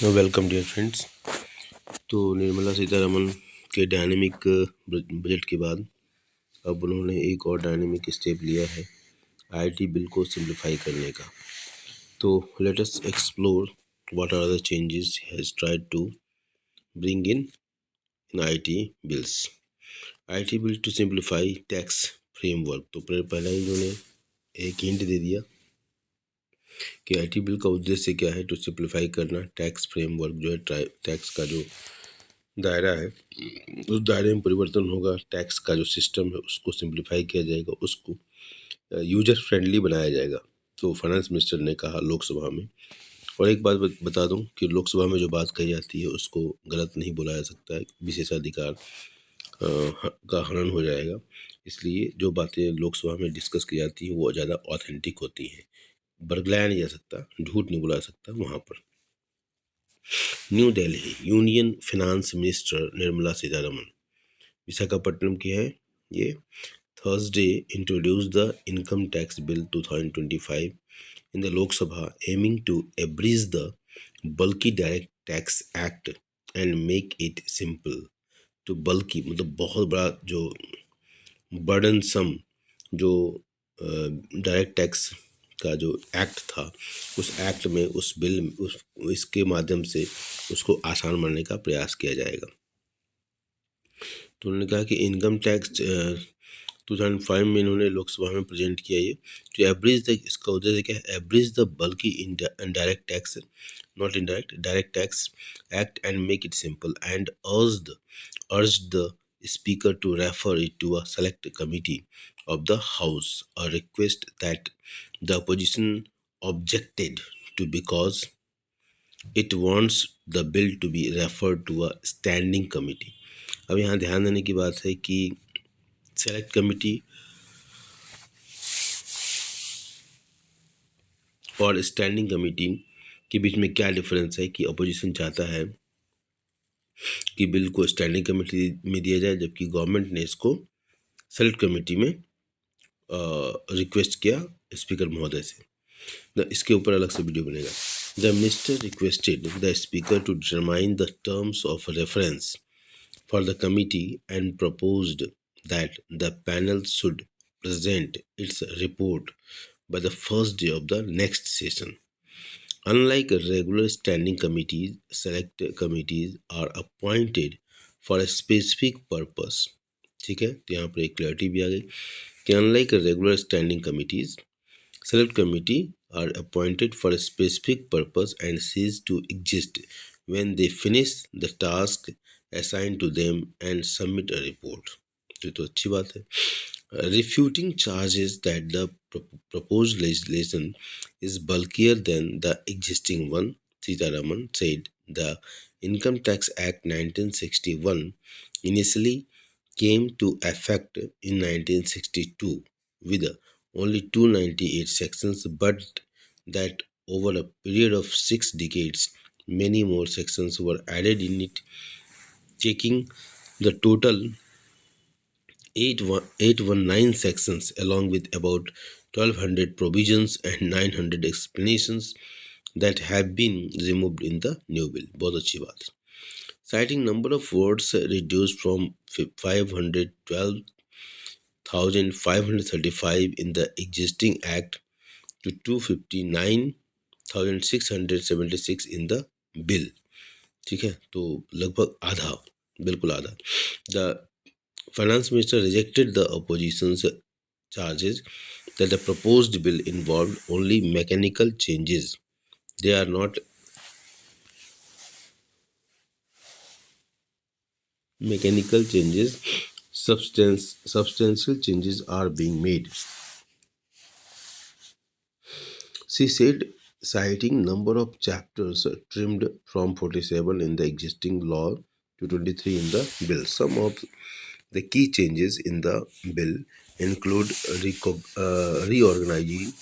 Welcome dear friends. तो निर्मला सीतारमन के dynamic budget के बाद अब उन्होंने एक और डायनेमिक स्टेप लिया है आईटी बिल को सिंप्लीफाई करने का। तो let us explore what are the changes he has tried to bring in IT bills. IT bill to simplify tax framework. तो पहले ही उन्होंने एक हिंट दे दिया कि आईटी बिल का उद्देश्य क्या है, टू सिंप्लीफाई करना टैक्स फ्रेमवर्क जो है टैक्स का जो दायरा है उस दायरे में परिवर्तन होगा, टैक्स का जो सिस्टम है उसको सिंप्लीफाई किया जाएगा, उसको यूजर फ्रेंडली बनाया जाएगा। तो फाइनेंस मिनिस्टर ने कहा लोकसभा में। और एक बात बता दूं कि लोकसभा में जो बात कही जाती है उसको गलत नहीं बोला जा सकता है, विशेषाधिकार का हनन हो जाएगा। इसलिए जो बातें लोकसभा में डिस्कस की जाती हैं वो ज़्यादा ऑथेंटिक होती हैं, बरगलाया नहीं जा सकता, झूठ नहीं बोला जा सकता वहाँ पर। New Delhi, union finance minister Nirmala Sitharaman Visakhapatnam की है ये, Thursday introduce the income tax bill 2025 in the Lok Sabha, aiming to abridge the bulky direct tax act and make it simple। तो बल्कि मतलब बहुत बड़ा जो बर्डनसम जो डायरेक्ट टैक्स का जो एक्ट था उस एक्ट में उस बिल इसके माध्यम से उसको आसान बनाने का प्रयास किया जाएगा। तो उन्होंने कहा कि इनकम टैक्स 2005 में इन्होंने लोकसभा में प्रेजेंट किया ये, तो एवरेज द इसका उद्देश्य क्या है, एवरेज द बल्कि indirect tax, not indirect, direct tax act and make it simple and urged the speaker to refer it to a select committee of the house, a request that the opposition objected to because it wants the bill to be referred to a standing committee। अब यहाँ ध्यान देने की बात है कि select committee और standing committee के बीच में क्या डिफरेंस है कि अपोजिशन चाहता है कि बिल को स्टैंडिंग कमेटी में दिया जाए, जबकि गवर्नमेंट ने इसको सेलेक्ट कमेटी में रिक्वेस्ट किया स्पीकर महोदय से। इसके ऊपर अलग से वीडियो बनेगा। The minister requested the speaker to determine the terms of reference for the committee and proposed that the panel should present its report by the first day of the next session। Unlike regular standing committees, select committees are appointed for a specific purpose। ठीक है, तो यहाँ पर एक clarity भी आ गई कि unlike regular standing committees, select committee are appointed for a specific purpose and cease to exist when they finish the task assigned to them and submit a report। तो अच्छी बात है। Refuting charges that the proposed legislation is bulkier than the existing one, Sitaraman said the Income Tax Act 1961 initially came to effect in 1962 with only 298 sections, but that over a period of 6 decades, many more sections were added in it, taking the total 819 sections, along with about 1200 provisions and 900 explanations that have been removed in the new bill। बहुत अच्छी बात है। Citing number of words reduced from 512,535 in the existing act to 259,676 in the bill। ठीक है, तो लगभग आधा, बिल्कुल आधा। The finance minister rejected the opposition's charges that the proposed bill involved only mechanical changes। They are not mechanical changes, substantial changes are being made, she said, citing number of chapters trimmed from 47 in the existing law to 23 in the bill। Some of the key changes in the bill include reorganizing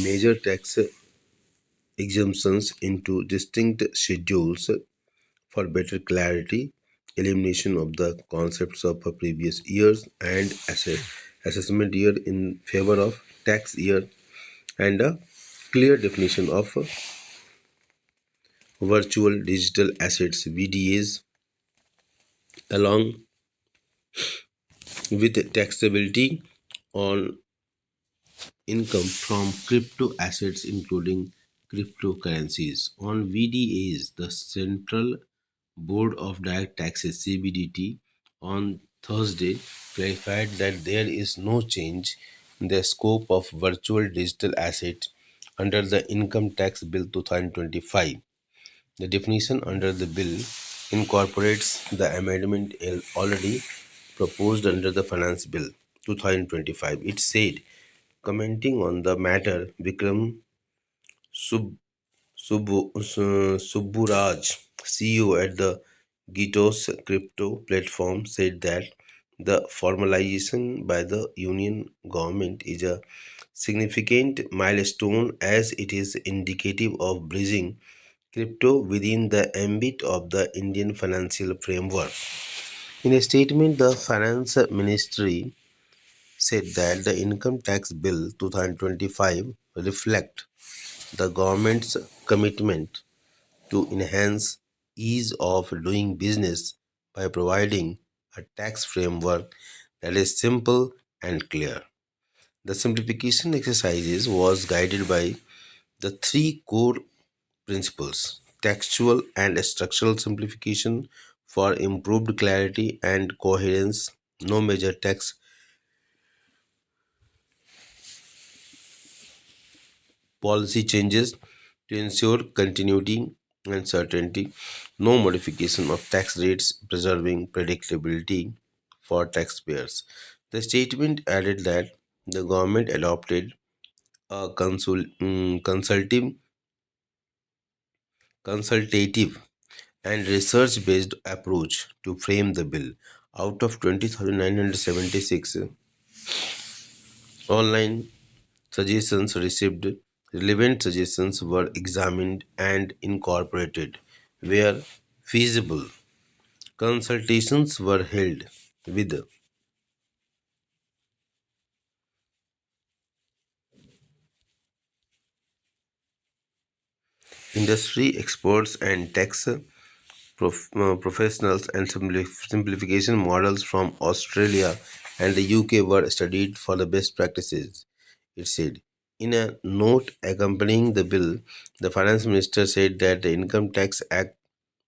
major tax exemptions into distinct schedules for better clarity, elimination of the concepts of previous years and assessment year in favor of tax year, and a clear definition of virtual digital assets VDAs along with taxability on income from crypto assets including cryptocurrencies. On VDAs, the Central Board of Direct Taxes CBDT on Thursday clarified that there is no change in the scope of virtual digital assets under the Income Tax Bill 2025. The definition under the bill incorporates the amendment already proposed under the Finance Bill 2025. It said, commenting on the matter, Vikram Sub, Subburaj, CEO at the Gitos crypto platform, said that the formalization by the union government is a significant milestone as it is indicative of bridging crypto within the ambit of the Indian financial framework. In a statement, the Finance Ministry said that the Income Tax Bill 2025 reflect the government's commitment to enhance ease of doing business by providing a tax framework that is simple and clear. The simplification exercises was guided by the three core principles: textual and structural simplification for improved clarity and coherence, no major tax policy changes to ensure continuity and certainty, no modification of tax rates, preserving predictability for taxpayers. The statement added that the government adopted a consultative and research based approach to frame the bill. Out of 20,976 online suggestions received, relevant suggestions were examined and incorporated. Where feasible, consultations were held with industry experts and tax professionals, and simplification models from Australia and the UK were studied for the best practices, it said. In a note accompanying the bill, the finance minister said that the Income Tax Act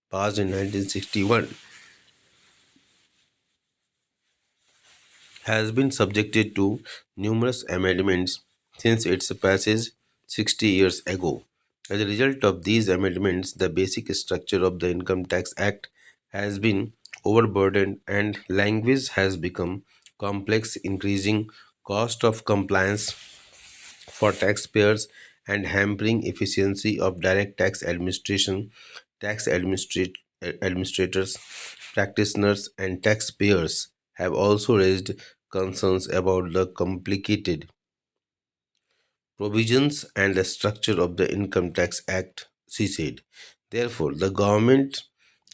passed in 1961 has been subjected to numerous amendments since its passage 60 years ago. As a result of these amendments, the basic structure of the Income Tax Act has been overburdened and language has become complex, increasing cost of compliance for taxpayers and hampering efficiency of direct tax administration. Administrators, practitioners, and taxpayers have also raised concerns about the complicated provisions and the structure of the Income Tax Act, she said. Therefore, the government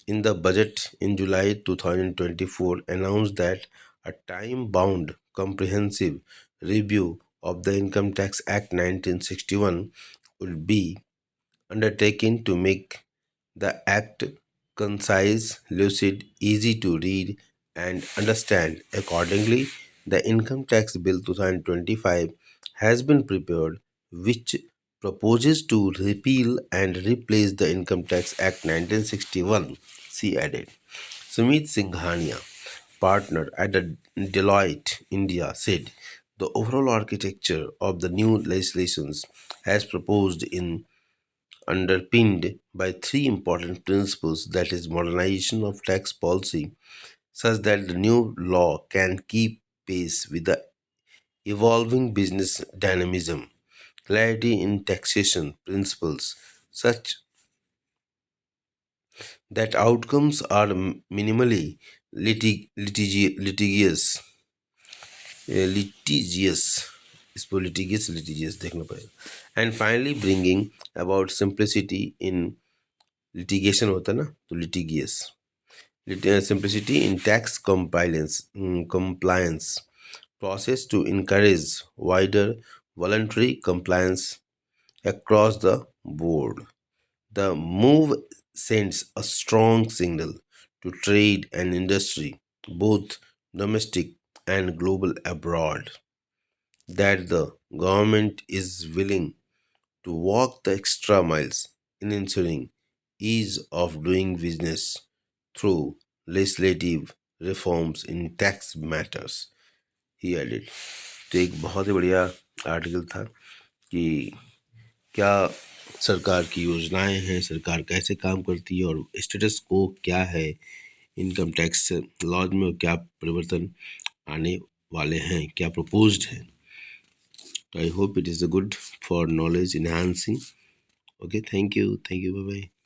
in the budget in July 2024 announced that a time bound comprehensive review of the Income Tax Act 1961 will be undertaken to make the Act concise, lucid, easy to read, and understand. Accordingly, the Income Tax Bill 2025 has been prepared, which proposes to repeal and replace the Income Tax Act 1961, she added. Sumit Singhania, partner at the Deloitte India, said the overall architecture of the new legislations has proposed in underpinned by three important principles, that is modernization of tax policy such that the new law can keep pace with the evolving business dynamism, clarity in taxation principles such that outcomes are minimally litigious, litigious इसको litigious देखना पड़ेगा, and finally bringing about simplicity in litigation होता है ना, तो litigious simplicity in tax compliance process to encourage wider voluntary compliance across the board. The move sends a strong signal to trade and industry, both domestic and global abroad, that the government is willing to walk the extra miles in ensuring ease of doing business through legislative reforms in tax matters, he added. तो एक बहुत ही बढ़िया article था कि क्या सरकार की योजनाएं हैं, सरकार कैसे काम करती है और स्टेटस को क्या है इनकम टैक्स लॉज में, क्या परिवर्तन आने वाले हैं, क्या प्रपोज्ड है. I hope it is a good for knowledge enhancing. Okay, thank you, bye bye.